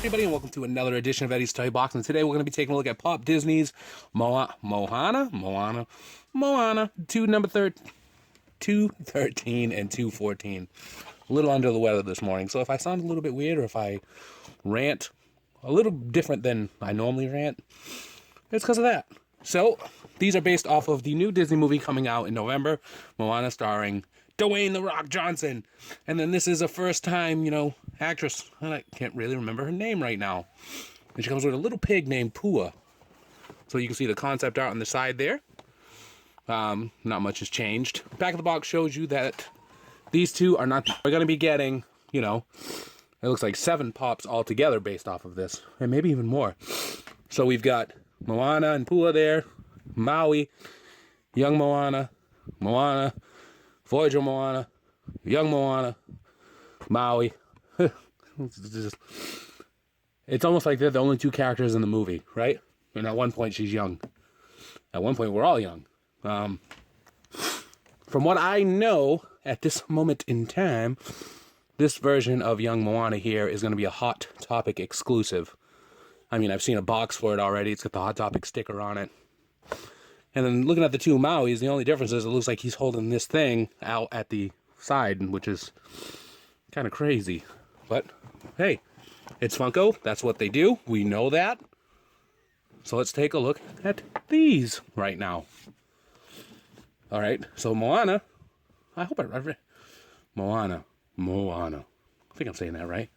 everybody, and welcome to another edition of Eddie's Toy Box. And today we're going to be taking a look at Pop Disney's Moana, 213 and 214. A little under the weather this morning, so if I sound a little bit weird or if I rant a little different than I normally rant, it's because of that. So, these are based off of the new Disney movie coming out in November, Moana, starring Dwayne "The Rock" Johnson. And then this is a first-time, actress, and I can't really remember her name right now. And she comes with a little pig named Pua. So you can see the concept art on the side there. Not much has changed. Back of the box shows you that these two are not... We're going to be getting, it looks like 7 pops altogether based off of this. And maybe even more. So we've got Moana and Pua there. Maui. Young Moana. Moana. Voyager Moana, Young Moana, Maui. It's almost like they're the only 2 characters in the movie, right? And at one point she's young. At one point we're all young. From what I know at this moment in time, this version of Young Moana here is going to be a Hot Topic exclusive. I mean, I've seen a box for it already. It's got the Hot Topic sticker on it. And then looking at the 2 Mauis, the only difference is it looks like he's holding this thing out at the side, which is kind of crazy. But, hey, it's Funko. That's what they do. We know that. So let's take a look at these right now. All right, so Moana. I hope I read Moana. I think I'm saying that right.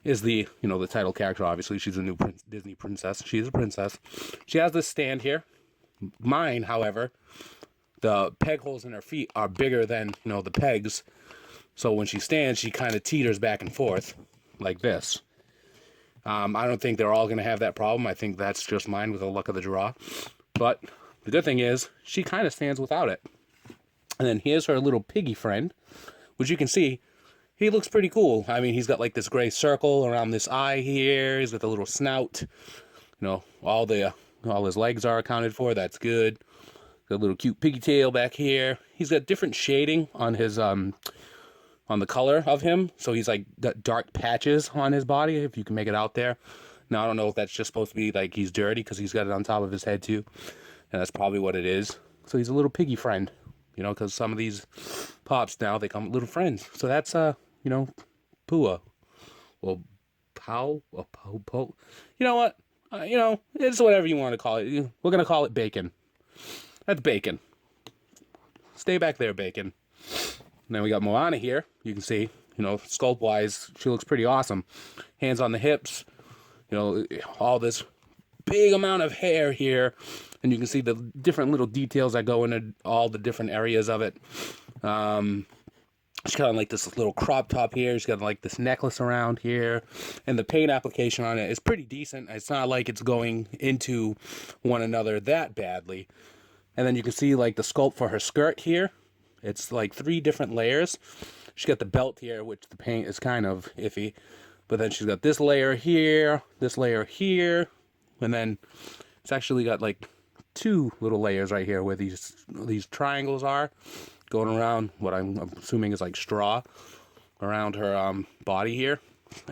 Is the, the title character, obviously. She's a new Disney princess. She is a princess. She has this stand here. Mine, however, the peg holes in her feet are bigger than, the pegs. So when she stands, she kind of teeters back and forth like this. I don't think they're all going to have that problem. I think that's just mine with the luck of the draw. But the good thing is, she kind of stands without it. And then here's her little piggy friend, which you can see, he looks pretty cool. I mean, he's got like this gray circle around this eye here. He's got the little snout. All his legs are accounted for. That's good. Got a little cute piggy tail back here. He's got different shading on his on the color of him. So he's like got dark patches on his body, if you can make it out there. Now I don't know if that's just supposed to be like he's dirty because he's got it on top of his head too, and that's probably what it is. So he's a little piggy friend, because some of these pops now they come with little friends. So that's Pua, or Pow, or Po. You know what? It's whatever you want to call it. We're going to call it Bacon. That's Bacon. Stay back there, Bacon. And then we got Moana here. You can see, sculpt-wise, she looks pretty awesome. Hands on the hips. All this big amount of hair here. And you can see the different little details that go into all the different areas of it. She's got like this little crop top here. She's got like this necklace around here. And the paint application on it is pretty decent. It's not like it's going into one another that badly. And then you can see like the sculpt for her skirt here. It's like 3 different layers. She's got the belt here, which the paint is kind of iffy. But then she's got this layer here, and then it's actually got like 2 little layers right here where these triangles are. Going around what I'm assuming is like straw around her body here.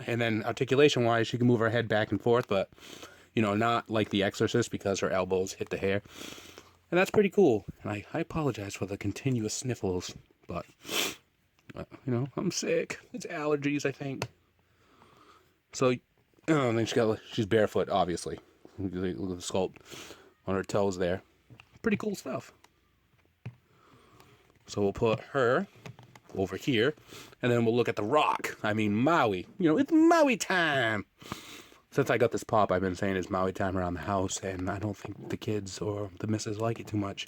And then articulation-wise, she can move her head back and forth, but, not like The Exorcist because her elbows hit the hair. And that's pretty cool. And I apologize for the continuous sniffles, but, I'm sick. It's allergies, I think. So, and then she's barefoot, obviously. Look at the sculpt on her toes there. Pretty cool stuff. So we'll put her over here, and then we'll look at the rock. I mean, Maui. It's Maui time. Since I got this pop, I've been saying it's Maui time around the house, and I don't think the kids or the missus like it too much.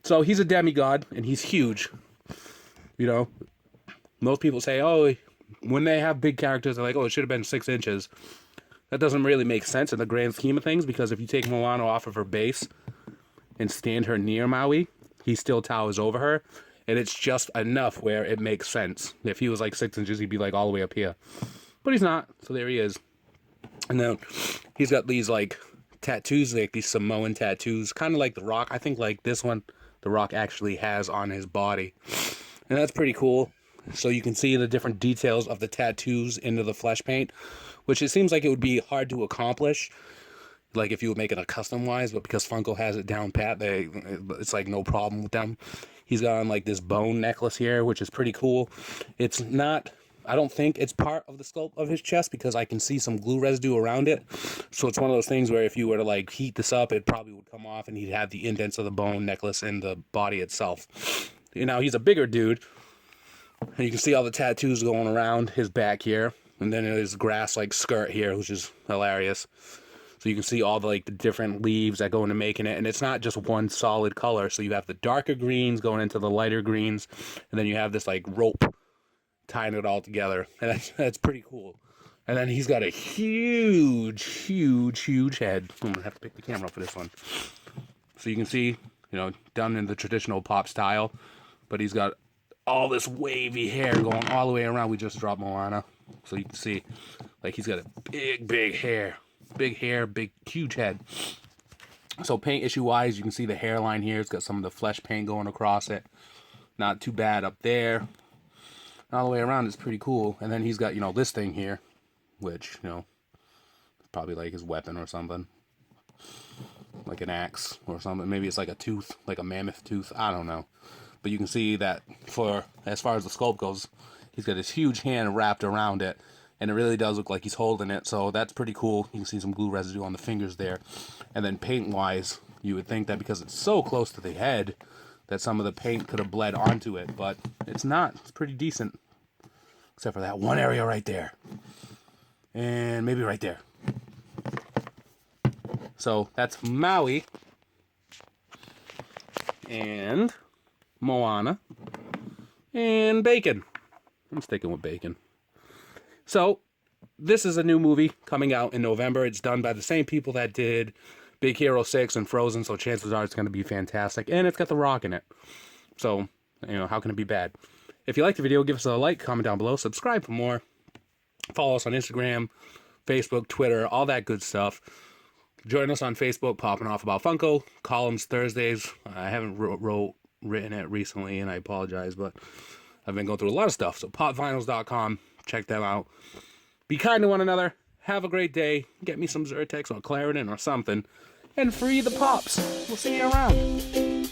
So he's a demigod, and he's huge. Most people say, when they have big characters, they're like, it should have been 6 inches. That doesn't really make sense in the grand scheme of things, because if you take Moana off of her base and stand her near Maui, he still towers over her, and it's just enough where it makes sense. If he was like 6 inches, he'd be like all the way up here. But he's not, so there he is. And then he's got these like tattoos, like these Samoan tattoos, kind of like The Rock. I think like this one, The Rock actually has on his body. And that's pretty cool. so you can see the different details of the tattoos into the flesh paint, which it seems like it would be hard to accomplish, like if you would make it a custom wise, but because Funko has it down pat, it's like no problem with them. He's got on like this bone necklace here, which is pretty cool. It's not, I don't think it's part of the sculpt of his chest because I can see some glue residue around it. So it's one of those things where if you were to like heat this up, it probably would come off and he'd have the indents of the bone necklace in the body itself. You know, he's a bigger dude, and you can see all the tattoos going around his back here, and then his grass like skirt here, which is hilarious. So you can see all the different leaves that go into making it, and it's not just one solid color. So you have the darker greens going into the lighter greens, and then you have this like rope tying it all together, and that's pretty cool. And then he's got a huge head. I'm gonna have to pick the camera up for this one. So you can see, you know, done in the traditional pop style, but he's got all this wavy hair going all the way around. We just dropped Moana, so you can see, like, he's got a big hair. Big hair, huge head. So paint issue wise, you can see the hairline here. It's got some of the flesh paint going across it. Not too bad up there. All the way around it's pretty cool. And then he's got, you know, this thing here, which, you know, probably like his weapon or something. Like an axe or something. Maybe it's like a tooth, like a mammoth tooth. I don't know. But you can see that for, as far as the sculpt goes, he's got his huge hand wrapped around it. And it really does look like he's holding it, so that's pretty cool. You can see some glue residue on the fingers there. And then paint-wise, you would think that because it's so close to the head, that some of the paint could have bled onto it, but it's not. It's pretty decent. Except for that one area right there. And maybe right there. So that's Maui. And Moana. And Bacon. I'm sticking with Bacon. So, this is a new movie coming out in November. It's done by the same people that did Big Hero 6 and Frozen, so chances are it's going to be fantastic. And it's got The Rock in it. So, you know, how can it be bad? If you liked the video, give us a like, comment down below, subscribe for more. Follow us on Instagram, Facebook, Twitter, all that good stuff. Join us on Facebook, popping off about Funko. Columns Thursdays. I haven't written it recently, and I apologize, but I've been going through a lot of stuff. So, popvinyls.com. Check them out. Be kind to one another. Have a great day. Get me some Zyrtex or Claritin or something. And free the pops. We'll see you around.